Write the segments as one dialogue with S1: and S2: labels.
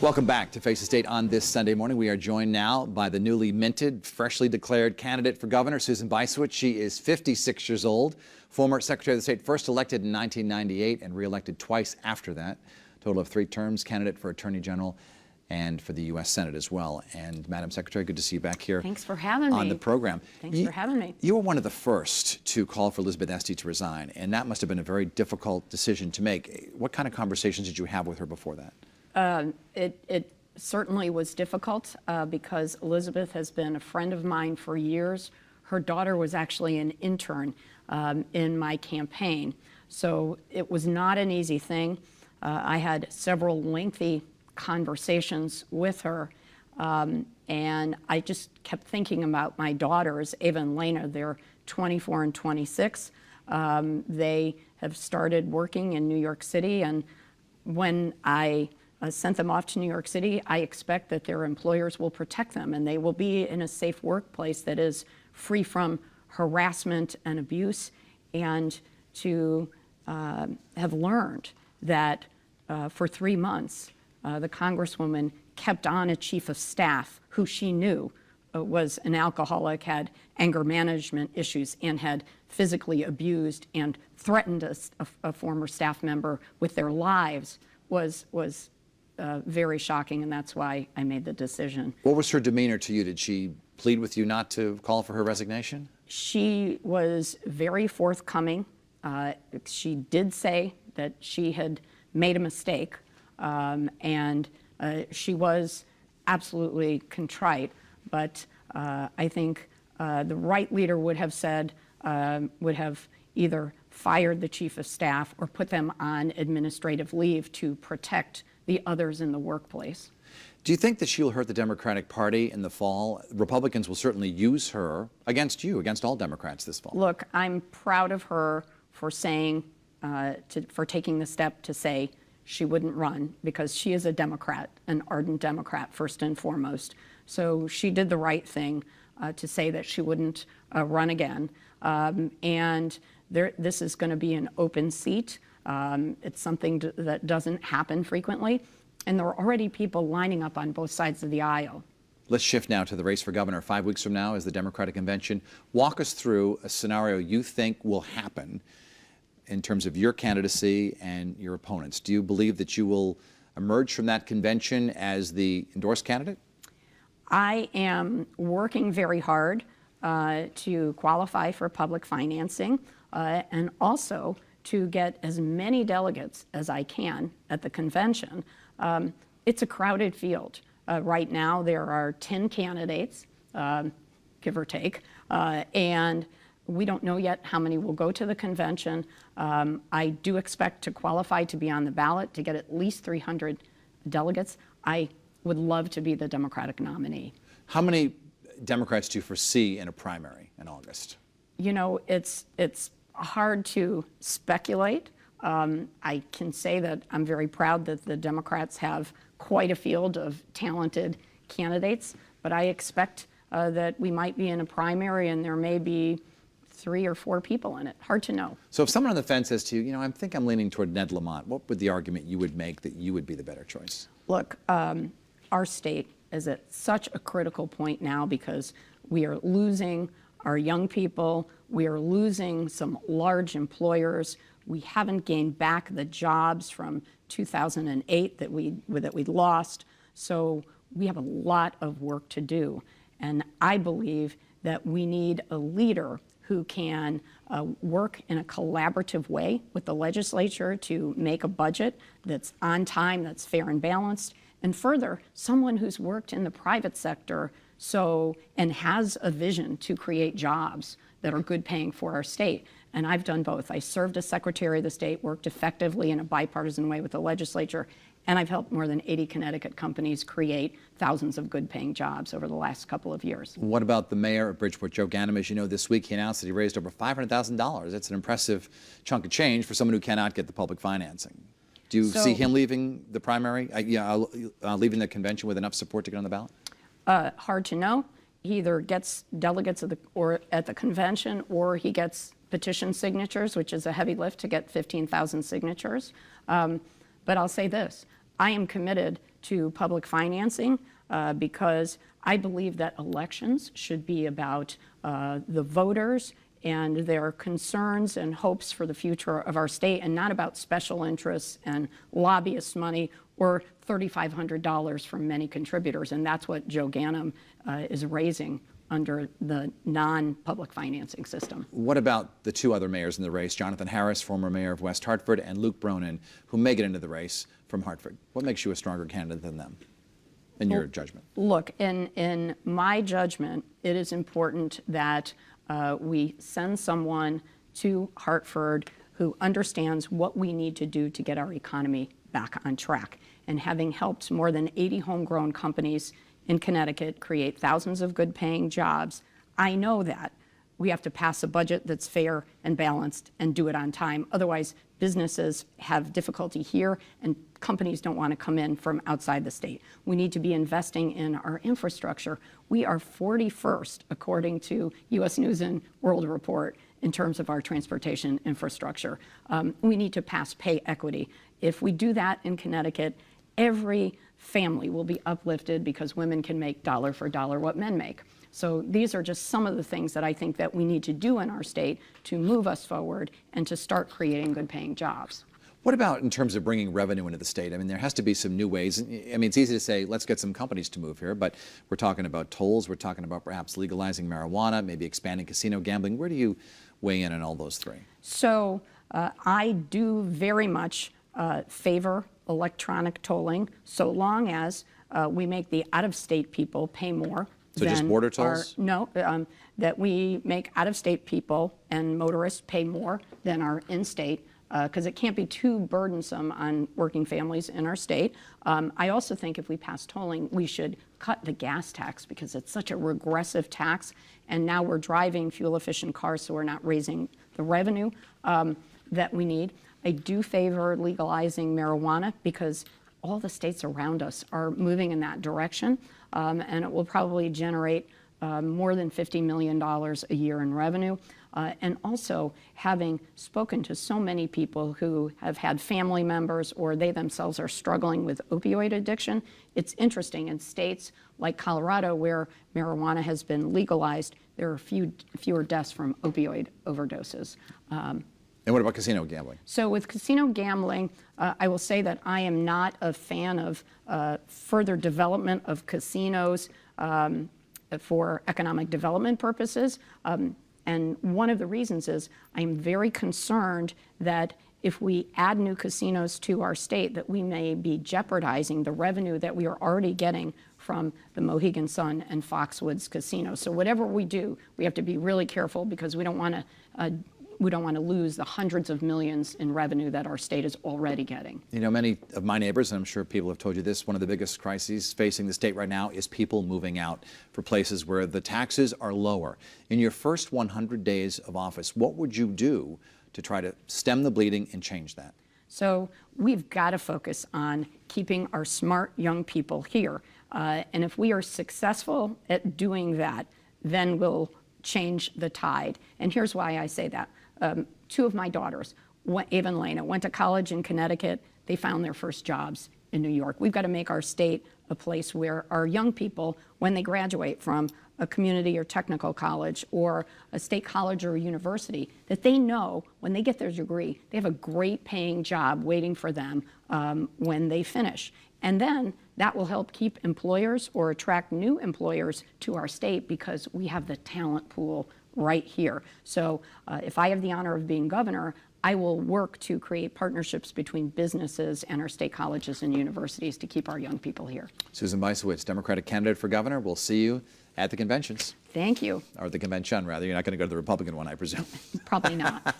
S1: Welcome back to Face the State on this Sunday morning. We are joined now by the newly minted, freshly declared candidate for governor, Susan Bysiewicz. She is 56 years old, former Secretary of the State, first elected in 1998 and reelected twice after that. Total of 3 terms, candidate for Attorney General and for the U.S. Senate as well. And Madam Secretary, good to see you back here.
S2: Thanks for having me.
S1: On the program.
S2: Thanks for having me. You
S1: were one of the first to call for Elizabeth Esty to resign, and that must have been a very difficult decision to make. What kind of conversations did you have with her before that?
S2: It certainly was difficult because Elizabeth has been a friend of mine for years. Her daughter was actually an intern in my campaign, so it was not an easy thing. I had several lengthy conversations with her, and I just kept thinking about my daughters, Ava and Lena. They're 24 and 26. They have started working in New York City, and when I sent them off to New York City, I expect that their employers will protect them and they will be in a safe workplace that is free from harassment and abuse, and to have learned that for 3 months the Congresswoman kept on a chief of staff who she knew was an alcoholic, had anger management issues, and had physically abused and threatened a former staff member with their lives was very shocking, and that's why I made the decision.
S1: What was her demeanor to you? Did she plead with you not to call for her resignation?
S2: She was very forthcoming. She did say that she had made a mistake, and she was absolutely contrite, but I think the right leader would have said, would have either fired the chief of staff or put them on administrative leave to protect the others in the workplace.
S1: Do you think that she'll hurt the Democratic Party in the fall? Republicans will certainly use her against you, against all Democrats this fall.
S2: Look, I'm proud of her for saying, for taking the step to say she wouldn't run, because she is a Democrat, an ardent Democrat first and foremost. So she did the right thing to say that she wouldn't run again. And this is going to be an open seat. It's something that doesn't happen frequently, and there are already people lining up on both sides of the aisle.
S1: Let's shift now to the race for governor. 5 weeks from now is the Democratic convention. Walk us through a scenario you think will happen in terms of your candidacy and your opponents. Do you believe that you will emerge from that convention as the endorsed candidate?
S2: I am working very hard to qualify for public financing and also to get as many delegates as I can at the convention. It's a crowded field. Right now there are 10 candidates, give or take, and we don't know yet how many will go to the convention. I do expect to qualify to be on the ballot to get at least 300 delegates. I would love to be the Democratic nominee.
S1: How many Democrats do you foresee in a primary in August?
S2: You know, it's hard to speculate. I can say that I'm very proud that the Democrats have quite a field of talented candidates, but I expect that we might be in a primary and there may be 3 or 4 people in it. Hard to know.
S1: So if someone on the fence says to you, I think I'm leaning toward Ned Lamont, what would the argument you would make that you would be the better choice?
S2: Look, our state is at such a critical point now because we are losing our young people. We are losing some large employers. We haven't gained back the jobs from 2008 that we lost. So we have a lot of work to do. And I believe that we need a leader who can work in a collaborative way with the legislature to make a budget that's on time, that's fair and balanced, and further, someone who's worked in the private sector and has a vision to create jobs that are good paying for our state. And I've done both. I served as Secretary of the State, worked effectively in a bipartisan way with the legislature, and I've helped more than 80 Connecticut companies create thousands of good-paying jobs over the last couple of years.
S1: What about the mayor of Bridgeport, Joe Ganim? As you know, this week he announced that he raised over $500,000. That's an impressive chunk of change for someone who cannot get the public financing. Do you see him leaving the primary, leaving the convention with enough support to get on the ballot?
S2: Hard to know. He either gets delegates at the convention, or he gets petition signatures, which is a heavy lift to get 15,000 signatures. But I'll say this, I am committed to public financing because I believe that elections should be about the voters and their concerns and hopes for the future of our state, and not about special interests and lobbyist money or $3,500 from many contributors. And that's what Joe Ganim is raising under the non-public financing system.
S1: What about the two other mayors in the race, Jonathan Harris, former mayor of West Hartford, and Luke Bronin, who may get into the race from Hartford? What makes you a stronger candidate than them, in your judgment?
S2: Look, in my judgment, it is important that we send someone to Hartford who understands what we need to do to get our economy back on track. And having helped more than 80 homegrown companies in Connecticut create thousands of good-paying jobs, I know that we have to pass a budget that's fair and balanced and do it on time. Otherwise, businesses have difficulty here and companies don't want to come in from outside the state. We need to be investing in our infrastructure. We are 41st, according to U.S. News and World Report, in terms of our transportation infrastructure. We need to pass pay equity. If we do that in Connecticut, every family will be uplifted because women can make dollar for dollar what men make. So these are just some of the things that I think that we need to do in our state to move us forward and to start creating good-paying jobs.
S1: What about in terms of bringing revenue into the state? I mean, there has to be some new ways. I mean, it's easy to say, let's get some companies to move here, but we're talking about tolls, we're talking about perhaps legalizing marijuana, maybe expanding casino gambling. Where do you weigh in on all those three?
S2: So I do very much favor electronic tolling, so long as we make the out-of-state people pay more.
S1: So just border tolls?
S2: No, that we make out-of-state people and motorists pay more than our in-state, because it can't be too burdensome on working families in our state. I also think if we pass tolling, we should cut the gas tax because it's such a regressive tax, and now we're driving fuel-efficient cars, so we're not raising the revenue that we need. I do favor legalizing marijuana because all the states around us are moving in that direction, and it will probably generate more than $50 million a year in revenue. And also, having spoken to so many people who have had family members or they themselves are struggling with opioid addiction, it's interesting. In states like Colorado, where marijuana has been legalized, there are fewer deaths from opioid overdoses.
S1: And what about casino gambling?
S2: So with casino gambling, I will say that I am not a fan of further development of casinos for economic development purposes. And one of the reasons is I'm very concerned that if we add new casinos to our state, that we may be jeopardizing the revenue that we are already getting from the Mohegan Sun and Foxwoods casinos. So whatever we do, we have to be really careful because we don't want to lose the hundreds of millions in revenue that our state is already getting.
S1: You know, many of my neighbors, and I'm sure people have told you this, one of the biggest crises facing the state right now is people moving out for places where the taxes are lower. In your first 100 days of office, what would you do to try to stem the bleeding and change that?
S2: So we've got to focus on keeping our smart young people here. And if we are successful at doing that, then we'll change the tide. And here's why I say that. Two of my daughters, Ava and Lena, went to college in Connecticut. They found their first jobs in New York. We've got to make our state a place where our young people, when they graduate from a community or technical college or a state college or a university, that they know when they get their degree, they have a great paying job waiting for them when they finish. And then that will help keep employers or attract new employers to our state because we have the talent pool right here. So if I have the honor of being governor, I will work to create partnerships between businesses and our state colleges and universities to keep our young people here.
S1: Susan Bysiewicz, Democratic candidate for governor. We'll see you at the conventions.
S2: Thank you.
S1: Or the convention, rather. You're not going to go to the Republican one, I presume.
S2: Probably not.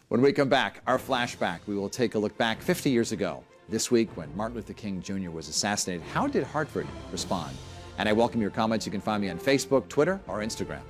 S1: When we come back, our flashback, we will take a look back 50 years ago. This week, when Martin Luther King Jr. was assassinated, how did Hartford respond? And I welcome your comments. You can find me on Facebook, Twitter, or Instagram.